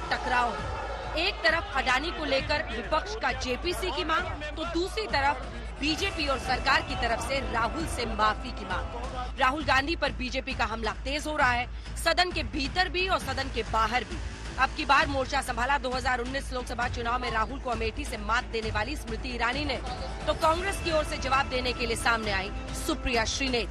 टकराव है। एक तरफ अडानी को लेकर विपक्ष का जेपीसी की मांग, तो दूसरी तरफ बीजेपी और सरकार की तरफ से राहुल से माफी की मांग। राहुल गांधी पर बीजेपी का हमला तेज हो रहा है, सदन के भीतर भी और सदन के बाहर भी। अब की बार मोर्चा संभाला 2019 लोकसभा चुनाव में राहुल को अमेठी से मात देने वाली स्मृति ईरानी ने, तो कांग्रेस की ओर से जवाब देने के लिए सामने आई सुप्रिया श्रीनेत।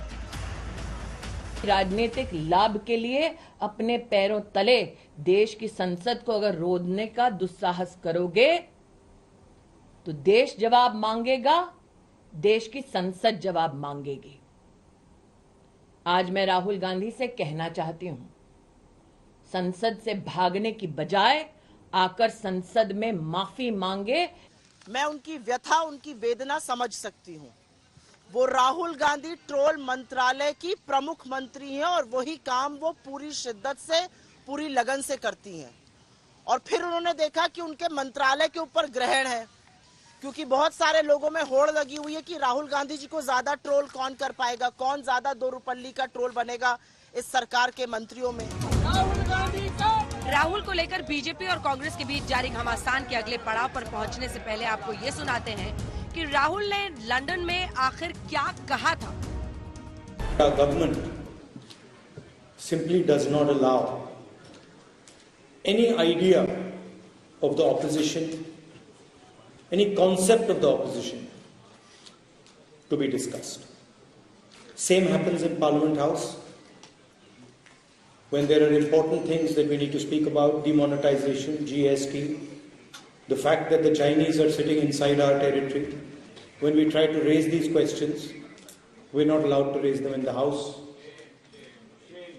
राजनीतिक लाभ के लिए अपने पैरों तले देश की संसद को अगर रोधने का दुस्साहस करोगे तो देश जवाब मांगेगा, देश की संसद जवाब मांगेगी। आज मैं राहुल गांधी से कहना चाहती हूं, संसद से भागने की बजाय आकर संसद में माफी मांगे। मैं उनकी व्यथा, उनकी वेदना समझ सकती हूं। वो राहुल गांधी ट्रोल मंत्रालय की प्रमुख मंत्री हैं और वही काम वो पूरी शिद्दत से, पूरी लगन से करती हैं। और फिर उन्होंने देखा कि उनके मंत्रालय के ऊपर ग्रहण है, क्योंकि बहुत सारे लोगों में होड़ लगी हुई है कि राहुल गांधी जी को ज्यादा ट्रोल कौन कर पाएगा, कौन ज्यादा दो रुपल्ली का ट्रोल बनेगा इस सरकार के मंत्रियों में। राहुल को लेकर बीजेपी और कांग्रेस के बीच जारी घमासान के अगले पड़ाव पर पहुंचने से पहले आपको ये सुनाते हैं कि राहुल ने लंदन में आखिर क्या कहा था। Government simply does not allow any idea of the opposition, any concept of the opposition to be discussed. Same happens in Parliament House when there are important things that we need to speak about: demonetization, GST, the fact that the Chinese are sitting inside our territory. When we try to raise these questions, we're not allowed to raise them in the House.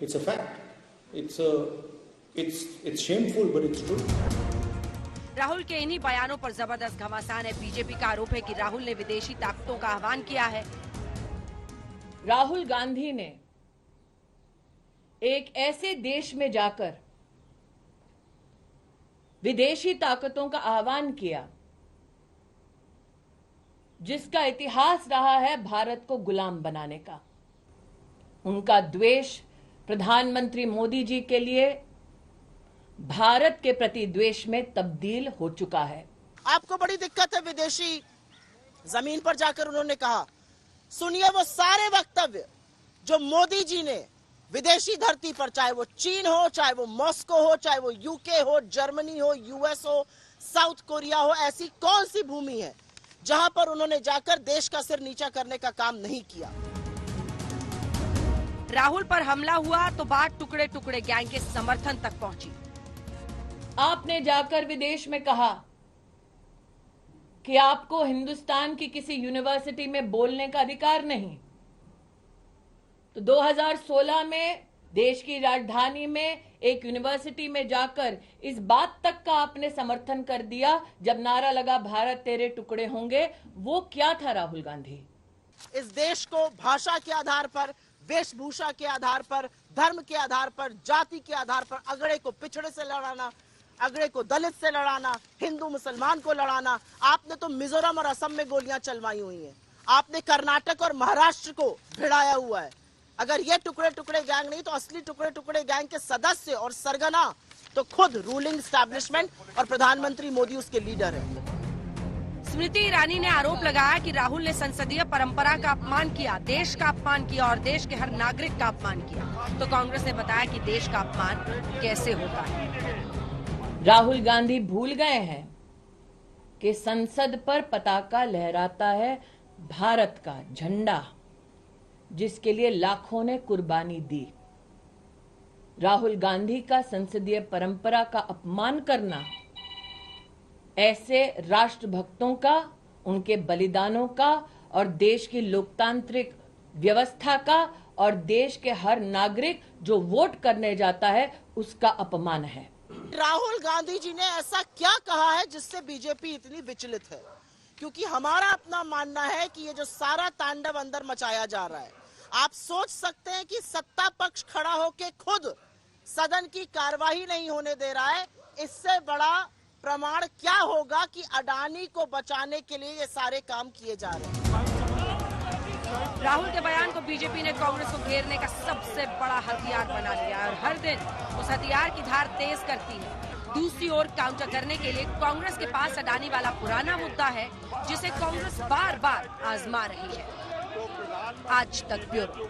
It's a fact. It's shameful, but it's true. Rahul के इन्हीं बयानों पर जबरदस्त घमासान है। BJP का आरोप है कि राहुल ने विदेशी ताकतों का आह्वान किया है। राहुल गांधी ने एक ऐसे देश में जाकर विदेशी ताकतों का आह्वान किया जिसका इतिहास रहा है भारत को गुलाम बनाने का। उनका द्वेष प्रधानमंत्री मोदी जी के लिए भारत के प्रति द्वेष में तब्दील हो चुका है। आपको बड़ी दिक्कत है विदेशी जमीन पर जाकर उन्होंने कहा। सुनिए वो सारे वक्तव्य जो मोदी जी ने विदेशी धरती पर, चाहे वो चीन हो, चाहे वो मॉस्को हो, चाहे वो यूके हो, जर्मनी हो, यूएस हो, साउथ कोरिया हो, ऐसी कौन सी भूमि है जहां पर उन्होंने जाकर देश का सिर नीचा करने का काम नहीं किया। राहुल पर हमला हुआ तो बात टुकड़े टुकड़े गैंग के समर्थन तक पहुंची। आपने जाकर विदेश में कहा कि आपको हिंदुस्तान की किसी यूनिवर्सिटी में बोलने का अधिकार नहीं, तो 2016 में देश की राजधानी में एक यूनिवर्सिटी में जाकर इस बात तक का आपने समर्थन कर दिया जब नारा लगा भारत तेरे टुकड़े होंगे। वो क्या था राहुल गांधी? इस देश को भाषा के आधार पर, वेशभूषा के आधार पर, धर्म के आधार पर, जाति के आधार पर अगड़े को पिछड़े से लड़ाना, अगड़े को दलित से लड़ाना, हिंदू मुसलमान को लड़ाना। आपने तो मिजोरम और असम में गोलियां चलवाई हुई हैं। आपने कर्नाटक और महाराष्ट्र को भिड़ाया हुआ है। अगर ये टुकड़े टुकड़े गैंग नहीं तो असली टुकड़े टुकड़े गैंग के सदस्य और सरगना तो खुद रूलिंग एस्टैब्लिशमेंट और प्रधानमंत्री मोदी उसके लीडर हैं। स्मृति ईरानी ने आरोप लगाया कि राहुल ने संसदीय परंपरा का अपमान किया, देश का अपमान किया और देश के हर नागरिक का अपमान किया। तो कांग्रेस ने बताया कि देश का अपमान कैसे होता है। राहुल गांधी भूल गए हैं कि संसद पर पताका लहराता है भारत का झंडा, जिसके लिए लाखों ने कुर्बानी दी। राहुल गांधी का संसदीय परंपरा का अपमान करना ऐसे राष्ट्रभक्तों का, उनके बलिदानों का और देश की लोकतांत्रिक व्यवस्था का और देश के हर नागरिक जो वोट करने जाता है उसका अपमान है। राहुल गांधी जी ने ऐसा क्या कहा है जिससे बीजेपी इतनी विचलित है? क्योंकि हमारा अपना मानना है कि ये जो सारा तांडव अंदर मचाया जा रहा है, आप सोच सकते हैं कि सत्ता पक्ष खड़ा होकर खुद सदन की कार्यवाही नहीं होने दे रहा है। इससे बड़ा प्रमाण क्या होगा कि अडानी को बचाने के लिए ये सारे काम किए जा रहे हैं। राहुल के बयान को बीजेपी ने कांग्रेस को घेरने का सबसे बड़ा हथियार बना लिया और हर दिन उस हथियार की धार तेज करती है। दूसरी ओर काउंटर करने के लिए कांग्रेस के पास अडानी वाला पुराना मुद्दा है जिसे कांग्रेस बार बार आजमा रही है। आज तक ब्यूरो।